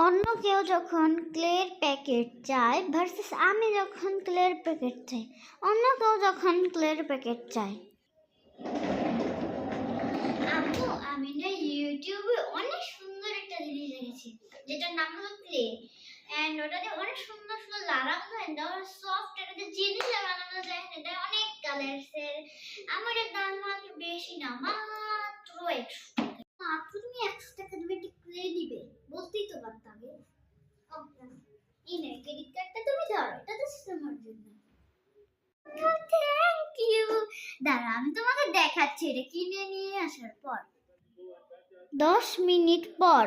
অন্য কেউ যখন ক্লের প্যাকেট চায় ভার্সেস আমি যখন ক্লের প্যাকেট চাই, অন্য কেউ যখন ক্লের প্যাকেট চায়। আপু, আমি না ইউটিউবে অনেক সুন্দর একটা জিনিস দেখেছি যেটার নাম হলো ক্লে। এন্ড ওটাতে অনেক সুন্দর সুন্দর লাগানো যায়, সফট একটা জিনিস বানানো যায়। এটা অনেক কালারসের। আমার এর দাম মাত্র বেশি না, মাত্র 100 টাকা। আপু, তুমি 100 টাকা তুমি একটা ক্লে দিবে বলতেই তো পারতাম। এই নে ক্রেডিট কার্ডটা, তুমি ধরো, এটা তো তোমার জন্য। Thank you. দাঁড়া, আমি তোমাকে দেখাচ্ছি এটা কিনে নিয়ে আসার পর। 10 মিনিট পর।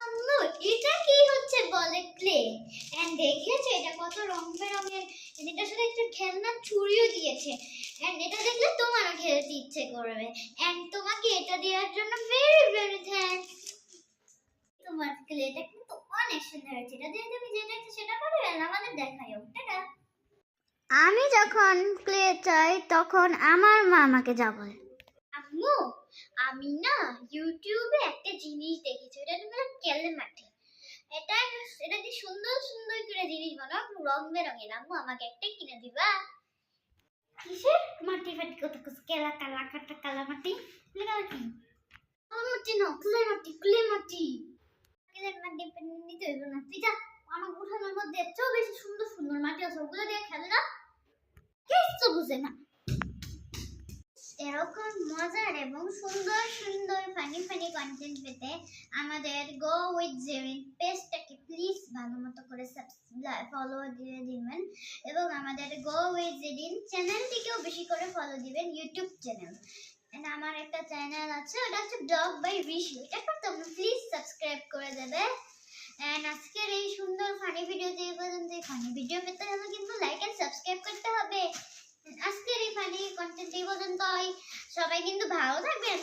আম্মু, এটা কি হচ্ছে বলে ক্লে। এন্ড দেখেছো এটা কত রং বেরঙের। এটার সাথে একটা খেলনা ছুরিও দিয়েছে। এন্ড এটা দেখলে তোমারও খেলতে ইচ্ছে করবে। এন্ড তোমাকে এটা দেওয়ার জন্য ভেরি ভেরি থ্যাঙ্কস। তোমার ক্লেটা কিন্তু অনেক সুন্দর হয়েছে। এটা দিয়ে তুমি যেটা ইচ্ছে সেটা পারবে। আমাদের দেখাইও। টাটা। আমি যখন ক্লে চাই তখন আমার মা আমাকে যা বলে। আম্মু, আমি না ইউটিউবে একটা জিনিস দেখেছি, এটা হলো কেলেমাটি। এটা এটা দিয়ে সুন্দর সুন্দর করে জিনিস বানাও, রং বেরঙের। আম্মু, আমাকে একটা কিনে দিবা? কিসের মাটি ফাটি কত কিছু, কেলা কালা কাটা কালা মাটি। মাটি মাটি না, ক্লে মাটি, ক্লে মাটি। ক্লে মাটি নিতে হইব না, তুই যা। আমার উঠানোর মধ্যে এত বেশি সুন্দর সুন্দর মাটি আছে, ওগুলো দিয়ে খেলে না, কিচ্ছু বুঝে না। এরকম মজার এবং সুন্দর সুন্দর ফানি ফানি কন্টেন্ট পেতে আমাদের গো উইথ জেরিন পেজটাকে প্লিজ ভালো মতো করে সাবস্ক্রাইব ফলো দিয়ে দিবেন, এবং আমাদের গো উইথ জেরিন চ্যানেলটিকেও বেশি করে ফলো দিবেন, ইউটিউব চ্যানেল। এন্ড আমার একটা চ্যানেল আছে, ওটা হচ্ছে ডগ বাই ঋষি, এটাকে তোমরা প্লিজ সাবস্ক্রাইব করে দেবে। এন্ড আজকের এই সুন্দর ফানি ভিডিওতে এই পর্যন্ত। ফানি ভিডিও পেতে হলে কিন্তু লাইক এন্ড সাবস্ক্রাইব করতে হবে। আজকের এই ফানি কন্টেন্ট এই পর্যন্তই। সবাই কিন্তু ভালো থাকবেন,